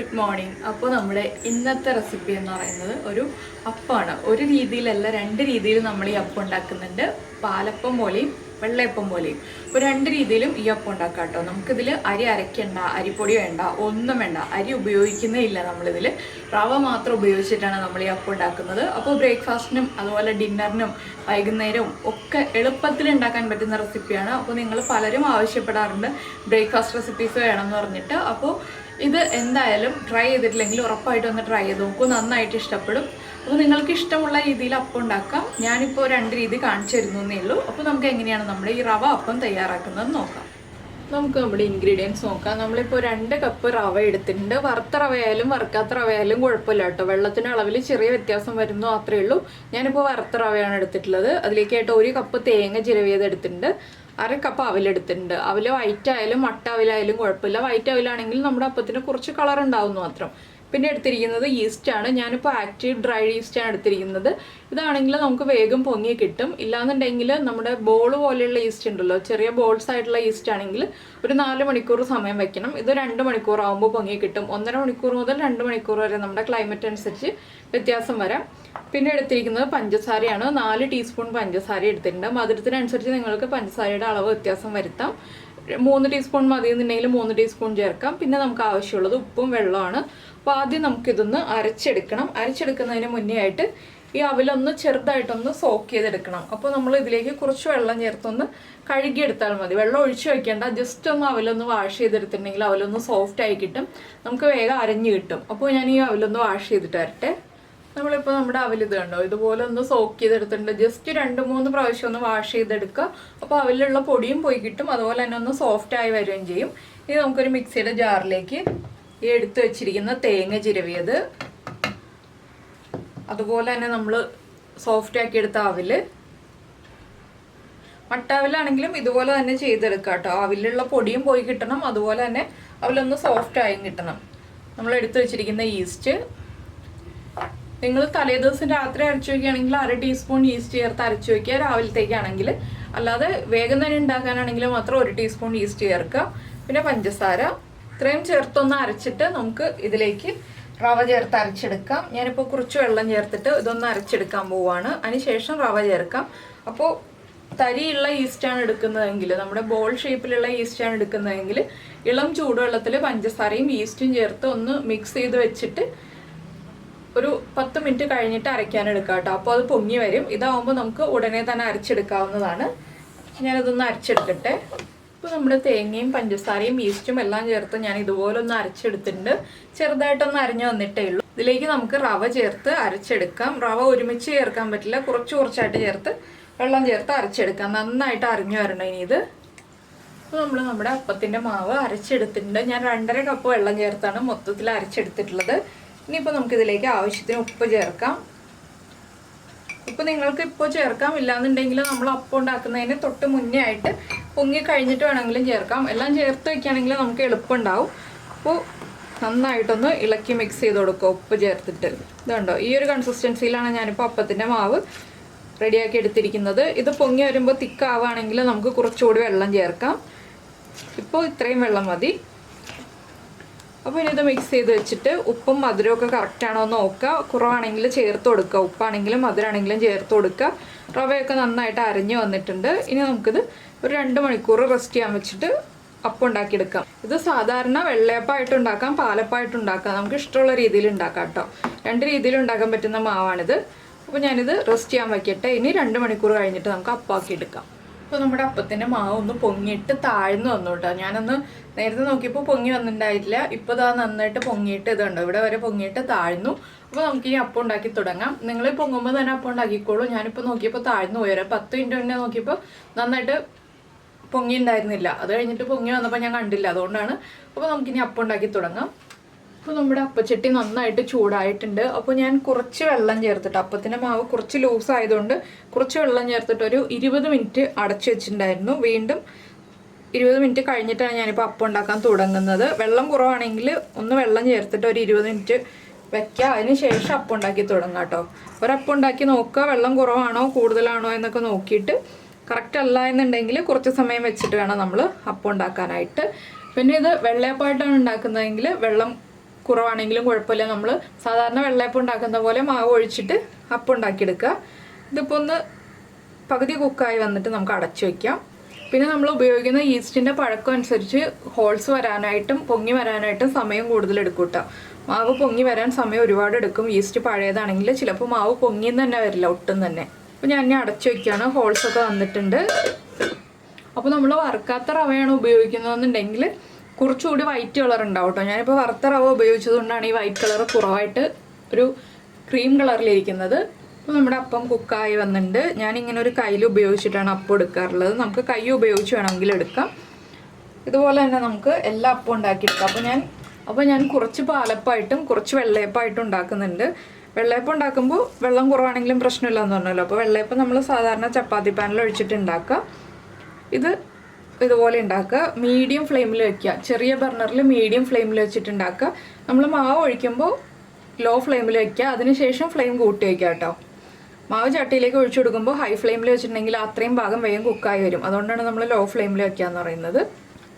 Good morning. അപ്പോൾ നമ്മുടെ ഇന്നത്തെ റെസിപ്പി എന്ന് പറയുന്നത് ഒരു അപ്പമാണ്. ഒരു രീതിയിലല്ല, രണ്ട് രീതിയിൽ നമ്മൾ ഈ അപ്പം ഉണ്ടാക്കുന്നുണ്ട്. പാലപ്പം പോലെയും വെള്ളയപ്പം പോലെയും. അപ്പോൾ രണ്ട് രീതിയിലും ഈ അപ്പം ഉണ്ടാക്കാം കേട്ടോ. നമുക്കിതിൽ അരി അരയ്ക്കണ്ട, അരിപ്പൊടി വേണ്ട, ഒന്നും വേണ്ട. അരി ഉപയോഗിക്കുന്നേ ഇല്ല. നമ്മളിതിൽ റവ മാത്രം ഉപയോഗിച്ചിട്ടാണ് നമ്മൾ ഈ അപ്പം ഉണ്ടാക്കുന്നത്. അപ്പോൾ ബ്രേക്ക്ഫാസ്റ്റിനും അതുപോലെ ഡിന്നറിനും വൈകുന്നേരവും ഒക്കെ എളുപ്പത്തിൽ ഉണ്ടാക്കാൻ പറ്റുന്ന റെസിപ്പിയാണ്. അപ്പോൾ നിങ്ങൾ പലരും ആവശ്യപ്പെടാറുണ്ട് ബ്രേക്ക്ഫാസ്റ്റ് റെസിപ്പീസ് വേണമെന്ന് പറഞ്ഞിട്ട്. അപ്പോൾ ഇത് എന്തായാലും ട്രൈ ചെയ്തിട്ടില്ലെങ്കിൽ ഉറപ്പായിട്ടും ഒന്ന് ട്രൈ ചെയ്ത് നോക്കൂ, നന്നായിട്ട് ഇഷ്ടപ്പെടും. അപ്പോൾ നിങ്ങൾക്ക് ഇഷ്ടമുള്ള രീതിയിൽ അപ്പം ഉണ്ടാക്കാം. ഞാനിപ്പോൾ രണ്ട് രീതി കാണിച്ചു തരുന്നേ ഉള്ളൂ. അപ്പോൾ നമുക്ക് എങ്ങനെയാണ് നമ്മുടെ ഈ റവ അപ്പം തയ്യാറാക്കുന്നത് നോക്കാം. നമുക്ക് നമ്മുടെ ഇൻഗ്രീഡിയൻസ് നോക്കാം. നമ്മളിപ്പോൾ 2 കപ്പ് റവ എടുത്തിട്ടുണ്ട്. വറുത്ത റവയായാലും വറുക്കാത്ത റവയായാലും കുഴപ്പമില്ല കേട്ടോ. വെള്ളത്തിൻ്റെ അളവിൽ ചെറിയ വ്യത്യാസം വരുന്നു, അത്രയേ ഉള്ളൂ. ഞാനിപ്പോൾ വറുത്ത റവയാണ് എടുത്തിട്ടുള്ളത്. അതിലേക്കായിട്ട് 1 കപ്പ് തേങ്ങ ചിരവിയത് എടുത്തിട്ടുണ്ട്. 1/2 കപ്പ് അവലെടുത്തിട്ടുണ്ട്. അവല് വൈറ്റ് ആയാലും മട്ട അവലായാലും കുഴപ്പമില്ല. വൈറ്റ് അവലാണെങ്കിൽ നമ്മുടെ അപ്പത്തിന് കുറച്ച് കളർ ഉണ്ടാവുന്നു മാത്രം. പിന്നെ എടുത്തിരിക്കുന്നത് ഈസ്റ്റാണ്. ഞാനിപ്പോൾ ആക്റ്റീവ് ഡ്രൈ ഈസ്റ്റാണ് എടുത്തിരിക്കുന്നത്. ഇതാണെങ്കിൽ നമുക്ക് വേഗം പൊങ്ങി കിട്ടും. ഇല്ലാന്നുണ്ടെങ്കിൽ നമ്മുടെ ബോൾ പോലെയുള്ള ഈസ്റ്റ് ഉണ്ടല്ലോ, ചെറിയ ബോൾസ് ആയിട്ടുള്ള ഈസ്റ്റ് ആണെങ്കിൽ ഒരു 4 മണിക്കൂർ സമയം വെക്കണം. ഇത് 2 മണിക്കൂർ ആകുമ്പോൾ പൊങ്ങി കിട്ടും. 1.5 മണിക്കൂർ മുതൽ 2 മണിക്കൂർ വരെ നമ്മുടെ ക്ലൈമറ്റ് അനുസരിച്ച് വ്യത്യാസം വരാം. പിന്നെ എടുത്തിരിക്കുന്നത് പഞ്ചസാരയാണ്. 4 ടീസ്പൂൺ പഞ്ചസാര എടുത്തിട്ടുണ്ട്. മധുരത്തിനനുസരിച്ച് നിങ്ങൾക്ക് പഞ്ചസാരയുടെ അളവ് വ്യത്യാസം വരുത്താം. 3 ടീസ്പൂൺ മതി എന്നുണ്ടെങ്കിൽ 3 ടീസ്പൂൺ ചേർക്കാം. പിന്നെ നമുക്ക് ആവശ്യമുള്ളത് ഉപ്പും വെള്ളമാണ്. അപ്പോൾ ആദ്യം നമുക്കിതൊന്ന് അരച്ചെടുക്കണം. അരച്ചെടുക്കുന്നതിന് മുന്നേ ആയിട്ട് ഈ അവലൊന്ന് ചെറുതായിട്ടൊന്ന് സോക്ക് ചെയ്തെടുക്കണം. അപ്പോൾ നമ്മൾ ഇതിലേക്ക് കുറച്ച് വെള്ളം ചേർത്തൊന്ന് കഴുകിയെടുത്താൽ മതി. വെള്ളം ഒഴിച്ചു വയ്ക്കേണ്ട. ജസ്റ്റ് ഒന്ന് അവലൊന്ന് വാഷ് ചെയ്തെടുത്തിട്ടുണ്ടെങ്കിൽ അവലൊന്ന് സോഫ്റ്റ് ആയി കിട്ടും, നമുക്ക് വേഗം അരഞ്ഞു കിട്ടും. അപ്പോൾ ഞാൻ ഈ അവലൊന്ന് വാഷ് ചെയ്തിട്ട് വരട്ടെ. നമ്മളിപ്പോൾ നമ്മുടെ അവലിത് കണ്ടോ, ഇതുപോലെ ഒന്ന് സോക്ക് ചെയ്തെടുത്തിട്ടുണ്ട്. ജസ്റ്റ് 2-3 പ്രാവശ്യം ഒന്ന് വാഷ് ചെയ്തെടുക്കുക. അപ്പോൾ അവലിലുള്ള പൊടിയും പോയി കിട്ടും, അതുപോലെ തന്നെ ഒന്ന് സോഫ്റ്റായി വരികയും ചെയ്യും. ഇനി നമുക്കൊരു മിക്സിയുടെ ജാറിലേക്ക് ഈ എടുത്ത് വെച്ചിരിക്കുന്ന തേങ്ങ ചിരവിയത്, അതുപോലെ തന്നെ നമ്മൾ സോഫ്റ്റ് ആക്കി എടുത്ത അവല്, മട്ടാവിലാണെങ്കിലും ഇതുപോലെ തന്നെ ചെയ്തെടുക്കുക കേട്ടോ. അവിലുള്ള പൊടിയും പോയി കിട്ടണം, അതുപോലെ തന്നെ അവലൊന്ന് സോഫ്റ്റ് ആയും കിട്ടണം. നമ്മൾ എടുത്ത് വെച്ചിരിക്കുന്ന ഈസ്റ്റ്, നിങ്ങൾ തലേദിവസം രാത്രി അരച്ചു വയ്ക്കുകയാണെങ്കിൽ 1/2 ടീസ്പൂൺ ഈസ്റ്റ് ചേർത്ത് അരച്ചു വയ്ക്കുക രാവിലത്തേക്കാണെങ്കിൽ. അല്ലാതെ വേഗം തന്നെ ഉണ്ടാക്കാനാണെങ്കിൽ മാത്രം 1 ടീസ്പൂൺ ഈസ്റ്റ് ചേർക്കുക. പിന്നെ പഞ്ചസാര, ഇത്രയും ചേർത്തൊന്ന് അരച്ചിട്ട് നമുക്ക് ഇതിലേക്ക് റവ ചേർത്ത് അരച്ചെടുക്കാം. ഞാനിപ്പോൾ കുറച്ച് വെള്ളം ചേർത്തിട്ട് ഇതൊന്ന് അരച്ചെടുക്കാൻ പോവുകയാണ്. അതിനുശേഷം റവ ചേർക്കാം. അപ്പോൾ തരിയുള്ള ഈസ്റ്റാണ് എടുക്കുന്നതെങ്കിൽ, നമ്മുടെ ബോൾ ഷേപ്പിലുള്ള ഈസ്റ്റാണ് എടുക്കുന്നതെങ്കിൽ ഇളം ചൂടുവെള്ളത്തിൽ പഞ്ചസാരയും ഈസ്റ്റും ചേർത്ത് ഒന്ന് മിക്സ് ചെയ്ത് വെച്ചിട്ട് ഒരു 10 മിനിറ്റ് കഴിഞ്ഞിട്ട് അരയ്ക്കാനെടുക്കാം കേട്ടോ. അപ്പോൾ അത് പൊങ്ങി വരും. ഇതാവുമ്പോൾ നമുക്ക് ഉടനെ തന്നെ അരച്ചെടുക്കാവുന്നതാണ്. ഞാനതൊന്ന് അരച്ചെടുക്കട്ടെ. ഇപ്പോൾ നമ്മുടെ തേങ്ങയും പഞ്ചസാരയും ഈസ്റ്റും എല്ലാം ചേർത്ത് ഞാൻ ഇതുപോലെ ഒന്ന് അരച്ചെടുത്തിട്ടുണ്ട്. ചെറുതായിട്ടൊന്ന് അരഞ്ഞു വന്നിട്ടേ ഉള്ളൂ. ഇതിലേക്ക് നമുക്ക് റവ ചേർത്ത് അരച്ചെടുക്കാം. റവ ഒരുമിച്ച് ചേർക്കാൻ പറ്റില്ല, കുറച്ച് കുറച്ചായിട്ട് ചേർത്ത് വെള്ളം ചേർത്ത് അരച്ചെടുക്കാം. നന്നായിട്ട് അരഞ്ഞു വരണം ഇനി ഇത്. അപ്പോൾ നമ്മൾ നമ്മുടെ അപ്പത്തിൻ്റെ മാവ് അരച്ചെടുത്തിട്ടുണ്ട്. ഞാൻ 2.5 കപ്പ് വെള്ളം ചേർത്താണ് മൊത്തത്തിൽ അരച്ചെടുത്തിട്ടുള്ളത്. ഇനിയിപ്പോൾ നമുക്കിതിലേക്ക് ആവശ്യത്തിന് ഉപ്പ് ചേർക്കാം. ഉപ്പ് നിങ്ങൾക്ക് ഇപ്പോൾ ചേർക്കാം, ഇല്ലാന്നുണ്ടെങ്കിൽ നമ്മൾ അപ്പം ഉണ്ടാക്കുന്നതിന് തൊട്ട് മുന്നേ ആയിട്ട് പൊങ്ങി കഴിഞ്ഞിട്ട് വേണമെങ്കിലും ചേർക്കാം. എല്ലാം ചേർത്ത് വയ്ക്കുകയാണെങ്കിൽ നമുക്ക് എളുപ്പമുണ്ടാവും. അപ്പോൾ നന്നായിട്ടൊന്ന് ഇളക്കി മിക്സ് ചെയ്ത് കൊടുക്കുക ഉപ്പ് ചേർത്തിട്ട്. ഇതുണ്ടോ, ഈ ഒരു കൺസിസ്റ്റൻസിയിലാണ് ഞാനിപ്പോൾ അപ്പത്തിൻ്റെ മാവ് റെഡിയാക്കി എടുത്തിരിക്കുന്നത്. ഇത് പൊങ്ങി വരുമ്പോൾ തിക്കാവുകയാണെങ്കിൽ നമുക്ക് കുറച്ചുകൂടി വെള്ളം ചേർക്കാം. ഇപ്പോൾ ഇത്രയും വെള്ളം മതി. അപ്പോൾ ഇനി ഇത് മിക്സ് ചെയ്ത് വെച്ചിട്ട് ഉപ്പും മധുരമൊക്കെ കറക്റ്റാണോ എന്ന് നോക്കുക. കുറവാണെങ്കിൽ ചേർത്ത് കൊടുക്കുക, ഉപ്പാണെങ്കിലും മധുരമാണെങ്കിലും ചേർത്ത് കൊടുക്കുക. റവയൊക്കെ നന്നായിട്ട് അരഞ്ഞു വന്നിട്ടുണ്ട്. ഇനി നമുക്കിത് ഒരു 2 മണിക്കൂർ റെസ്റ്റ് ചെയ്യാൻ വെച്ചിട്ട് അപ്പം ഉണ്ടാക്കിയെടുക്കാം. ഇത് സാധാരണ വെള്ളയപ്പമായിട്ട് ഉണ്ടാക്കാം, പാലപ്പമായിട്ട് ഉണ്ടാക്കാം. നമുക്ക് ഇഷ്ടമുള്ള രീതിയിൽ ഉണ്ടാക്കാം കേട്ടോ. 2 രീതിയിൽ ഉണ്ടാക്കാൻ പറ്റുന്ന മാവാണിത്. അപ്പോൾ ഞാനിത് റെസ്റ്റ് ചെയ്യാൻ വയ്ക്കട്ടെ. ഇനി 2 മണിക്കൂർ കഴിഞ്ഞിട്ട് നമുക്ക് അപ്പമാക്കി എടുക്കാം. അപ്പോൾ നമ്മുടെ അപ്പത്തിൻ്റെ മാവ് ഒന്ന് പൊങ്ങിയിട്ട് താഴ്ന്നു വന്നു കേട്ടോ. ഞാനൊന്ന് നേരത്തെ നോക്കിയപ്പോൾ പൊങ്ങി വന്നിട്ടുണ്ടായിട്ടില്ല. ഇപ്പോൾ ഇതാ നന്നായിട്ട് പൊങ്ങിയിട്ട് ഇതുണ്ടോ, ഇവിടെ വരെ പൊങ്ങിയിട്ട് താഴ്ന്നു. അപ്പോൾ നമുക്ക് ഈ അപ്പം ഉണ്ടാക്കി തുടങ്ങാം. നിങ്ങൾ പൊങ്ങുമ്പോൾ തന്നെ അപ്പം ഉണ്ടാക്കിക്കോളൂ. ഞാനിപ്പോൾ നോക്കിയപ്പോൾ താഴ്ന്നു പോയി. 10 മിനിറ്റ് മുന്നേ നോക്കിയപ്പോൾ നന്നായിട്ട് പൊങ്ങി ഉണ്ടായിരുന്നില്ല. അത് കഴിഞ്ഞിട്ട് പൊങ്ങി വന്നപ്പോൾ ഞാൻ കണ്ടില്ല, അതുകൊണ്ടാണ്. അപ്പോൾ നമുക്കിനി അപ്പം ഉണ്ടാക്കി തുടങ്ങാം. അപ്പോൾ നമ്മുടെ അപ്പച്ചട്ടി നന്നായിട്ട് ചൂടായിട്ടുണ്ട്. അപ്പോൾ ഞാൻ കുറച്ച് വെള്ളം ചേർത്തിട്ട്, അപ്പത്തിൻ്റെ മാവ് കുറച്ച് ലൂസ് ആയതുകൊണ്ട് കുറച്ച് വെള്ളം ചേർത്തിട്ട് ഒരു 20 മിനിറ്റ് അടച്ചു വെച്ചിട്ടുണ്ടായിരുന്നു. വീണ്ടും 20 മിനിറ്റ് കഴിഞ്ഞിട്ടാണ് ഞാനിപ്പോൾ അപ്പം ഉണ്ടാക്കാൻ തുടങ്ങുന്നത്. വെള്ളം കുറവാണെങ്കിൽ ഒന്ന് വെള്ളം ചേർത്തിട്ട് ഒരു 20 മിനിറ്റ് വെക്കുക. അതിന് ശേഷം അപ്പം ഉണ്ടാക്കി തുടങ്ങാം കേട്ടോ. ഒരപ്പം ഉണ്ടാക്കി നോക്കുക, വെള്ളം കുറവാണോ കൂടുതലാണോ എന്നൊക്കെ നോക്കിയിട്ട്. കറക്റ്റ് അല്ല എന്നുണ്ടെങ്കിൽ കുറച്ച് സമയം വെച്ചിട്ട് വേണം നമ്മൾ അപ്പം ഉണ്ടാക്കാനായിട്ട്. പിന്നെ ഇത് വെള്ളയപ്പമായിട്ടാണ് ഉണ്ടാക്കുന്നതെങ്കിൽ വെള്ളം കുറവാണെങ്കിലും കുഴപ്പമില്ല. നമ്മൾ സാധാരണ വെള്ളയപ്പം ഉണ്ടാക്കുന്ന പോലെ മാവ് ഒഴിച്ചിട്ട് അപ്പം ഉണ്ടാക്കിയെടുക്കുക. ഇതിപ്പോൾ ഒന്ന് പകുതി കുക്കായി വന്നിട്ട് നമുക്ക് അടച്ചു വയ്ക്കാം. പിന്നെ നമ്മൾ ഉപയോഗിക്കുന്ന ഈസ്റ്റിൻ്റെ പഴക്കം അനുസരിച്ച് ഹോൾസ് വരാനായിട്ടും പൊങ്ങി വരാനായിട്ടും സമയം കൂടുതൽ എടുക്കും കേട്ടോ. മാവ് പൊങ്ങി വരാൻ സമയം ഒരുപാട് എടുക്കും. ഈസ്റ്റ് പഴയതാണെങ്കിൽ ചിലപ്പോൾ മാവ് പൊങ്ങിയെന്ന് തന്നെ വരില്ല ഒട്ടും തന്നെ. അപ്പോൾ ഞാൻ ഇനി അടച്ചു വയ്ക്കുകയാണ്. ഹോൾസൊക്കെ വന്നിട്ടുണ്ട്. അപ്പോൾ നമ്മൾ വറുക്കാത്ത റവയാണ് ഉപയോഗിക്കുന്നതെന്നുണ്ടെങ്കിൽ കുറച്ചുകൂടി വൈറ്റ് കളർ ഉണ്ടാവും കേട്ടോ. ഞാനിപ്പോൾ വറുത്ത റവ ഉപയോഗിച്ചതുകൊണ്ടാണ് ഈ വൈറ്റ് കളർ കുറവായിട്ട് ഒരു ക്രീം കളറിലിരിക്കുന്നത്. അപ്പോൾ നമ്മുടെ അപ്പം കുക്കായി വന്നിട്ടുണ്ട്. ഞാനിങ്ങനെ ഒരു കയ്യിൽ ഉപയോഗിച്ചിട്ടാണ് അപ്പം എടുക്കാറുള്ളത്. നമുക്ക് കൈ ഉപയോഗിച്ച് വേണമെങ്കിൽ എടുക്കാം. ഇതുപോലെ തന്നെ നമുക്ക് എല്ലാ അപ്പം ഉണ്ടാക്കിയെടുക്കാം. അപ്പോൾ ഞാൻ കുറച്ച് പാലപ്പമായിട്ടും കുറച്ച് വെള്ളയപ്പമായിട്ടും ഉണ്ടാക്കുന്നുണ്ട്. വെള്ളയപ്പം ഉണ്ടാക്കുമ്പോൾ വെള്ളം കുറവാണെങ്കിലും പ്രശ്നമില്ല എന്ന് പറഞ്ഞല്ലോ. അപ്പോൾ വെള്ളയപ്പം നമ്മൾ സാധാരണ ചപ്പാത്തി പാനിൽ ഒഴിച്ചിട്ട് ഉണ്ടാക്കുക. ഇതുപോലെ ഉണ്ടാക്കുക. മീഡിയം ഫ്ലെയിമിൽ വയ്ക്കുക. ചെറിയ ബർണറിൽ മീഡിയം ഫ്ലെയിമിൽ വെച്ചിട്ട് ഉണ്ടാക്കുക. നമ്മൾ മാവ് ഒഴിക്കുമ്പോൾ ലോ ഫ്ലെയിമിൽ വയ്ക്കുക. അതിനുശേഷം ഫ്ലെയിം കൂട്ടി വയ്ക്കുക കേട്ടോ. മാവ് ചട്ടിയിലേക്ക് ഒഴിച്ചു കൊടുക്കുമ്പോൾ ഹൈ ഫ്ലെയിമിൽ വെച്ചിട്ടുണ്ടെങ്കിൽ അത്രയും ഭാഗം വേഗം കുക്കായി വരും. അതുകൊണ്ടാണ് നമ്മൾ ലോ ഫ്ലെയിമിൽ വയ്ക്കുക എന്ന് പറയുന്നത്.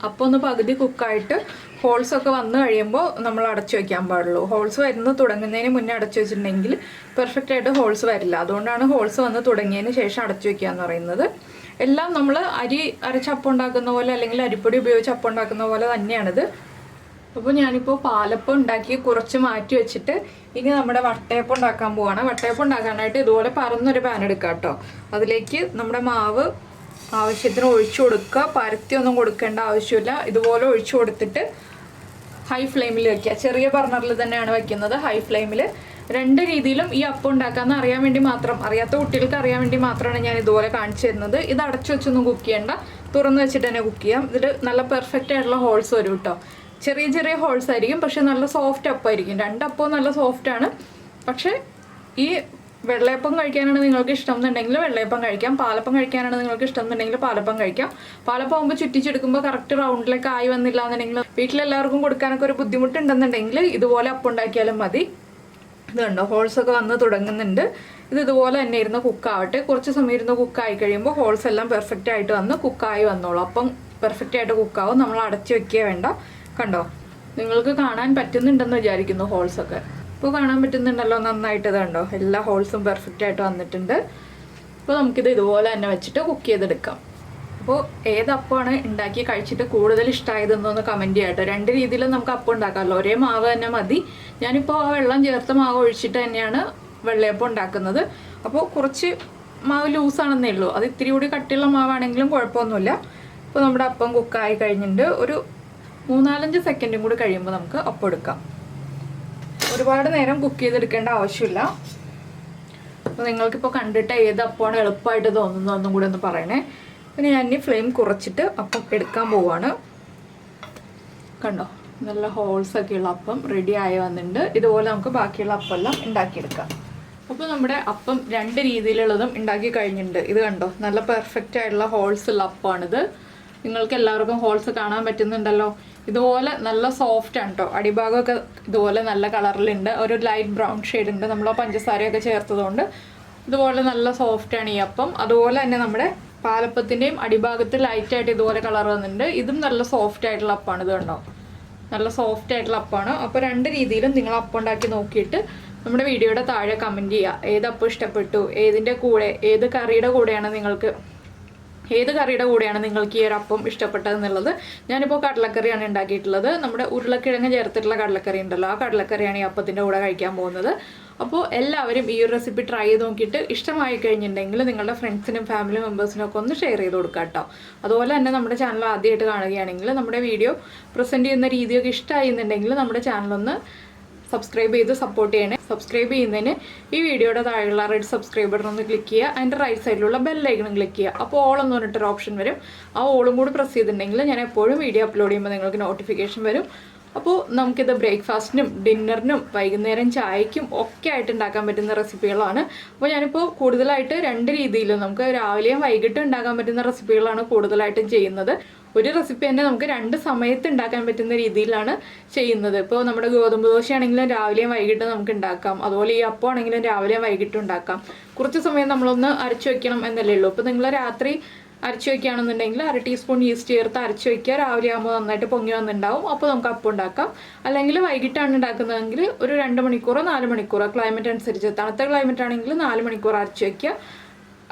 അപ്പോൾ ഒന്ന് പകുതി കുക്കായിട്ട് ഹോൾസൊക്കെ വന്നു കഴിയുമ്പോൾ നമ്മൾ അടച്ചു വയ്ക്കാൻ പാടുള്ളൂ. ഹോൾസ് വരുന്നത് തുടങ്ങുന്നതിന് മുന്നേ അടച്ചു വെച്ചിട്ടുണ്ടെങ്കിൽ പെർഫെക്റ്റ് ആയിട്ട് ഹോൾസ് വരില്ല. അതുകൊണ്ടാണ് ഹോൾസ് വന്ന് തുടങ്ങിയതിന് ശേഷം അടച്ചു വയ്ക്കുക എന്ന് പറയുന്നത്. എല്ലാം നമ്മൾ അരി അരച്ച് അപ്പം ഉണ്ടാക്കുന്ന പോലെ അല്ലെങ്കിൽ അരിപ്പൊടി ഉപയോഗിച്ച് അപ്പം ഉണ്ടാക്കുന്ന പോലെ തന്നെയാണിത്. അപ്പോൾ ഞാനിപ്പോൾ പാലപ്പം ഉണ്ടാക്കി കുറച്ച് മാറ്റി വെച്ചിട്ട് ഇനി നമ്മുടെ വട്ടയപ്പം ഉണ്ടാക്കാൻ പോവാണ്. വട്ടയപ്പം ഉണ്ടാക്കാനായിട്ട് ഇതുപോലെ പരന്നൊരു പാൻ എടുക്കാം കേട്ടോ. അതിലേക്ക് നമ്മുടെ മാവ് ആവശ്യത്തിന് ഒഴിച്ചു കൊടുക്കുക. പരത്തിയൊന്നും കൊടുക്കേണ്ട ആവശ്യമില്ല. ഇതുപോലെ ഒഴിച്ചു കൊടുത്തിട്ട് ഹൈ ഫ്ലെയിമിൽ വയ്ക്കുക. ചെറിയ ബർണറിൽ തന്നെയാണ് വയ്ക്കുന്നത്, ഹൈ ഫ്ലെയിമിൽ. രണ്ട് രീതിയിലും ഈ അപ്പം ഉണ്ടാക്കാമെന്ന് അറിയാൻ വേണ്ടി മാത്രം, അറിയാത്ത കുട്ടികൾക്ക് അറിയാൻ വേണ്ടി മാത്രമാണ് ഞാൻ ഇതുപോലെ കാണിച്ചു തരുന്നത്. ഇത് അടച്ചു വെച്ചൊന്നും കുക്ക് ചെയ്യേണ്ട, തുറന്ന് വെച്ചിട്ട് തന്നെ കുക്ക് ചെയ്യാം. ഇതിൽ നല്ല പെർഫെക്റ്റ് ആയിട്ടുള്ള ഹോൾസ് വരും കേട്ടോ. ചെറിയ ചെറിയ ഹോൾസ് ആയിരിക്കും, പക്ഷെ നല്ല സോഫ്റ്റ് അപ്പമായിരിക്കും. രണ്ടപ്പവും നല്ല സോഫ്റ്റാണ്. പക്ഷേ ഈ വെള്ളയപ്പം കഴിക്കാനാണ് നിങ്ങൾക്ക് ഇഷ്ടം എന്നുണ്ടെങ്കിൽ വെള്ളയപ്പം കഴിക്കാം. പാലപ്പം കഴിക്കാനാണ് നിങ്ങൾക്ക് ഇഷ്ടം എന്നുണ്ടെങ്കിൽ പാലപ്പം കഴിക്കാം. പാലപ്പം ആകുമ്പോൾ ചുറ്റിച്ചെടുക്കുമ്പോൾ കറക്റ്റ് റൗണ്ടിലേക്ക് ആയി വന്നില്ല എന്നുണ്ടെങ്കിൽ വീട്ടിലെല്ലാവർക്കും കൊടുക്കാനൊക്കെ ഒരു ബുദ്ധിമുട്ടുണ്ടെന്നുണ്ടെങ്കിൽ ഇതുപോലെ അപ്പം ഉണ്ടാക്കിയാലും മതി. ഇത് കണ്ടോ, ഹോൾസൊക്കെ വന്ന് തുടങ്ങുന്നുണ്ട്. ഇതുപോലെ തന്നെ ഇരുന്ന് കുക്കാവട്ടെ. കുറച്ച് സമയം ഇരുന്ന് കുക്കായി കഴിയുമ്പോൾ ഹോൾസ് എല്ലാം പെർഫെക്റ്റ് ആയിട്ട് വന്ന് കുക്കായി വന്നോളൂ. അപ്പം പെർഫെക്റ്റ് ആയിട്ട് കുക്കാവും. നമ്മൾ അടച്ചു വെക്കുക വേണ്ട. കണ്ടോ, നിങ്ങൾക്ക് കാണാൻ പറ്റുന്നുണ്ടെന്ന് വിചാരിക്കുന്നു ഹോൾസൊക്കെ. ഇപ്പോൾ കാണാൻ പറ്റുന്നുണ്ടല്ലോ നന്നായിട്ട്. ഇത് കണ്ടോ, എല്ലാ ഹോൾസും പെർഫെക്റ്റ് ആയിട്ട് വന്നിട്ടുണ്ട്. അപ്പോൾ നമുക്കിത് ഇതുപോലെ തന്നെ വെച്ചിട്ട് കുക്ക് ചെയ്തെടുക്കാം. അപ്പോൾ ഏതപ്പമാണ് ഉണ്ടാക്കി കഴിച്ചിട്ട് കൂടുതൽ ഇഷ്ടമായതെന്നൊന്ന് കമൻറ്റ് ചെയ്യാം കേട്ടോ. രണ്ട് രീതിയിലും നമുക്ക് അപ്പം ഉണ്ടാക്കാമല്ലോ, ഒരേ മാവ് തന്നെ മതി. ഞാനിപ്പോൾ ആ വെള്ളം ചേർത്ത മാവ് ഒഴിച്ചിട്ട് തന്നെയാണ് വെള്ളയപ്പം ഉണ്ടാക്കുന്നത്. അപ്പോൾ കുറച്ച് മാവ് ലൂസാണെന്നേ ഉള്ളൂ. അത് ഇത്തിരി കൂടി കട്ടിയുള്ള മാവാണെങ്കിലും കുഴപ്പമൊന്നുമില്ല. ഇപ്പോൾ നമ്മുടെ അപ്പം കുക്കായി കഴിഞ്ഞിട്ടുണ്ട്. ഒരു 3-4 സെക്കൻഡും കൂടി കഴിയുമ്പോൾ നമുക്ക് അപ്പം എടുക്കാം. ഒരുപാട് നേരം കുക്ക് ചെയ്തെടുക്കേണ്ട ആവശ്യമില്ല. അപ്പോൾ നിങ്ങൾക്കിപ്പോൾ കണ്ടിട്ട് ഏത് അപ്പമാണ് എളുപ്പമായിട്ട് തോന്നുന്നതെന്നും കൂടി ഒന്ന് പറയണേ. പിന്നെ ഞാൻ ഇനി ഫ്ലെയിം കുറച്ചിട്ട് അപ്പം എടുക്കാൻ പോവാണ്. കണ്ടോ, നല്ല ഹോൾസൊക്കെ ഉള്ള അപ്പം റെഡി ആയി വന്നിട്ടുണ്ട്. ഇതുപോലെ നമുക്ക് ബാക്കിയുള്ള അപ്പം എല്ലാം ഉണ്ടാക്കിയെടുക്കാം. അപ്പോൾ നമ്മുടെ അപ്പം രണ്ട് രീതിയിലുള്ളതും ഉണ്ടാക്കി കഴിഞ്ഞിട്ടുണ്ട്. ഇത് കണ്ടോ, നല്ല പെർഫെക്റ്റ് ആയിട്ടുള്ള ഹോൾസ് ഉള്ള അപ്പമാണിത്. നിങ്ങൾക്ക് എല്ലാവർക്കും ഹോൾസ് കാണാൻ പറ്റുന്നുണ്ടല്ലോ. ഇതുപോലെ നല്ല സോഫ്റ്റ് ആണ് കേട്ടോ. അടിഭാഗമൊക്കെ ഇതുപോലെ നല്ല കളറിലുണ്ട്. ഒരു ലൈറ്റ് ബ്രൗൺ ഷെയ്ഡ് ഉണ്ട്. നമ്മൾ പഞ്ചസാരയൊക്കെ ചേർത്തതുകൊണ്ട് ഇതുപോലെ നല്ല സോഫ്റ്റാണ് ഈ അപ്പം. അതുപോലെ തന്നെ നമ്മുടെ പാലപ്പത്തിൻ്റെയും അടിഭാഗത്ത് ലൈറ്റായിട്ട് ഇതുപോലെ കളർ വന്നിട്ടുണ്ട്. ഇതും നല്ല സോഫ്റ്റ് ആയിട്ടുള്ള അപ്പമാണ്. ഇത് കണ്ടോ, നല്ല സോഫ്റ്റ് ആയിട്ടുള്ള അപ്പമാണ്. അപ്പോൾ രണ്ട് രീതിയിലും നിങ്ങൾ അപ്പം ഉണ്ടാക്കി നോക്കിയിട്ട് നമ്മുടെ വീഡിയോയുടെ താഴെ കമൻറ്റ് ചെയ്യുക. ഏത് അപ്പം ഇഷ്ടപ്പെട്ടു, ഏതിൻ്റെ കൂടെ, ഏത് കറിയുടെ കൂടെയാണ് നിങ്ങൾക്ക് ഈ ഒരു അപ്പം ഇഷ്ടപ്പെട്ടതെന്നുള്ളത്. ഞാനിപ്പോൾ കടലക്കറിയാണ് ഉണ്ടാക്കിയിട്ടുള്ളത്. നമ്മുടെ ഉരുളക്കിഴങ്ങ് ചേർത്തിട്ടുള്ള കടലക്കറി ഉണ്ടല്ലോ, ആ കടലക്കറിയാണ് ഈ അപ്പത്തിൻ്റെ കൂടെ കഴിക്കാൻ പോകുന്നത്. അപ്പോൾ എല്ലാവരും ഈ ഒരു റെസിപ്പി ട്രൈ ചെയ്ത് നോക്കിയിട്ട് ഇഷ്ടമായി കഴിഞ്ഞിട്ടുണ്ടെങ്കിൽ നിങ്ങളുടെ ഫ്രണ്ട്സിനും ഫാമിലി മെമ്പേഴ്സിനും ഒക്കെ ഒന്ന് ഷെയർ ചെയ്ത് കൊടുക്കുക കേട്ടോ. അതുപോലെ തന്നെ നമ്മുടെ ചാനൽ ആദ്യമായിട്ട് കാണുകയാണെങ്കിൽ നമ്മുടെ വീഡിയോ പ്രസൻറ്റ് ചെയ്യുന്ന രീതിയൊക്കെ ഇഷ്ടമായിരുന്നുണ്ടെങ്കിൽ നമ്മുടെ ചാനലൊന്ന് സബ്സ്ക്രൈബ് ചെയ്ത് സപ്പോർട്ട് ചെയ്യണേ. സബ്സ്ക്രൈബ് ചെയ്യുന്നതിന് ഈ വീഡിയോയുടെ താഴെയുള്ള റെഡ് സബ്സ്ക്രൈബ് ബട്ടൺ ഒന്ന് ക്ലിക്ക് ചെയ്യുക. അതിൻ്റെ റൈറ്റ് സൈഡിലുള്ള ബെല്ലൈക്കണും ക്ലിക്ക് ചെയ്യുക. അപ്പോൾ ഓൾ എന്ന് പറഞ്ഞിട്ടൊരു ഓപ്ഷൻ വരും. ആ ഓളും കൂടി പ്രസ് ചെയ്തിട്ടുണ്ടെങ്കിൽ ഞാൻ എപ്പോഴും വീഡിയോ അപ്ലോഡ് ചെയ്യുമ്പോൾ നിങ്ങൾക്ക് നോട്ടിഫിക്കേഷൻ വരും. അപ്പോൾ നമുക്കിത് ബ്രേക്ക്ഫാസ്റ്റിനും ഡിന്നറിനും വൈകുന്നേരം ചായയ്ക്കും ഒക്കെ ആയിട്ട് ഉണ്ടാക്കാൻ പറ്റുന്ന റെസിപ്പികളാണ്. അപ്പോൾ ഞാനിപ്പോൾ കൂടുതലായിട്ട് രണ്ട് രീതിയിലും നമുക്ക് രാവിലെയും വൈകിട്ടും ഉണ്ടാക്കാൻ പറ്റുന്ന റെസിപ്പികളാണ് കൂടുതലായിട്ടും ചെയ്യുന്നത്. ഒരു റെസിപ്പി തന്നെ നമുക്ക് രണ്ട് സമയത്ത് ഉണ്ടാക്കാൻ പറ്റുന്ന രീതിയിലാണ് ചെയ്യുന്നത്. ഇപ്പോൾ നമ്മുടെ ഗോതമ്പ് ദോശയാണെങ്കിലും രാവിലെയും വൈകിട്ടും നമുക്ക് ഉണ്ടാക്കാം. അതുപോലെ ഈ അപ്പം ആണെങ്കിലും രാവിലെയും വൈകിട്ടും ഉണ്ടാക്കാം. കുറച്ച് സമയം നമ്മളൊന്ന് അരച്ചു വെക്കണം എന്നല്ലേ ഉള്ളൂ. ഇപ്പോൾ നിങ്ങൾ രാത്രി അരച്ച് വയ്ക്കുകയാണെന്നുണ്ടെങ്കിൽ 1/2 ടീസ്പൂൺ ഈസ്റ്റ് ചേർത്ത് അരച്ച് വയ്ക്കുക. രാവിലെ ആകുമ്പോൾ നന്നായിട്ട് പൊങ്ങി വന്നിട്ടുണ്ടാവും. അപ്പോൾ നമുക്ക് അപ്പം ഉണ്ടാക്കാം. അല്ലെങ്കിൽ വൈകിട്ടാണ് ഉണ്ടാക്കുന്നതെങ്കിൽ ഒരു 2 മണിക്കൂറോ 4 മണിക്കൂറോ ക്ലൈമറ്റ് അനുസരിച്ച്. തണുത്ത ക്ലൈമറ്റ് ആണെങ്കിൽ 4 മണിക്കൂർ അരച്ച് വയ്ക്കുക.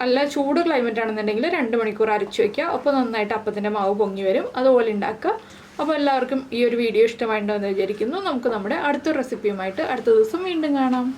അല്ല ചൂട് ക്ലൈമറ്റ് ആണെന്നുണ്ടെങ്കിൽ 2 മണിക്കൂർ അരച്ച് വയ്ക്കുക. അപ്പോൾ നന്നായിട്ട് അപ്പത്തിൻ്റെ മാവ് പൊങ്ങി വരും. അതുപോലെ ഉണ്ടാക്കുക. അപ്പോൾ എല്ലാവർക്കും ഈ ഒരു വീഡിയോ ഇഷ്ടമായിട്ടുണ്ടെന്ന് വിചാരിക്കുന്നു. നമുക്ക് നമ്മുടെ അടുത്തൊരു റെസിപ്പിയുമായിട്ട് അടുത്ത ദിവസം വീണ്ടും കാണാം.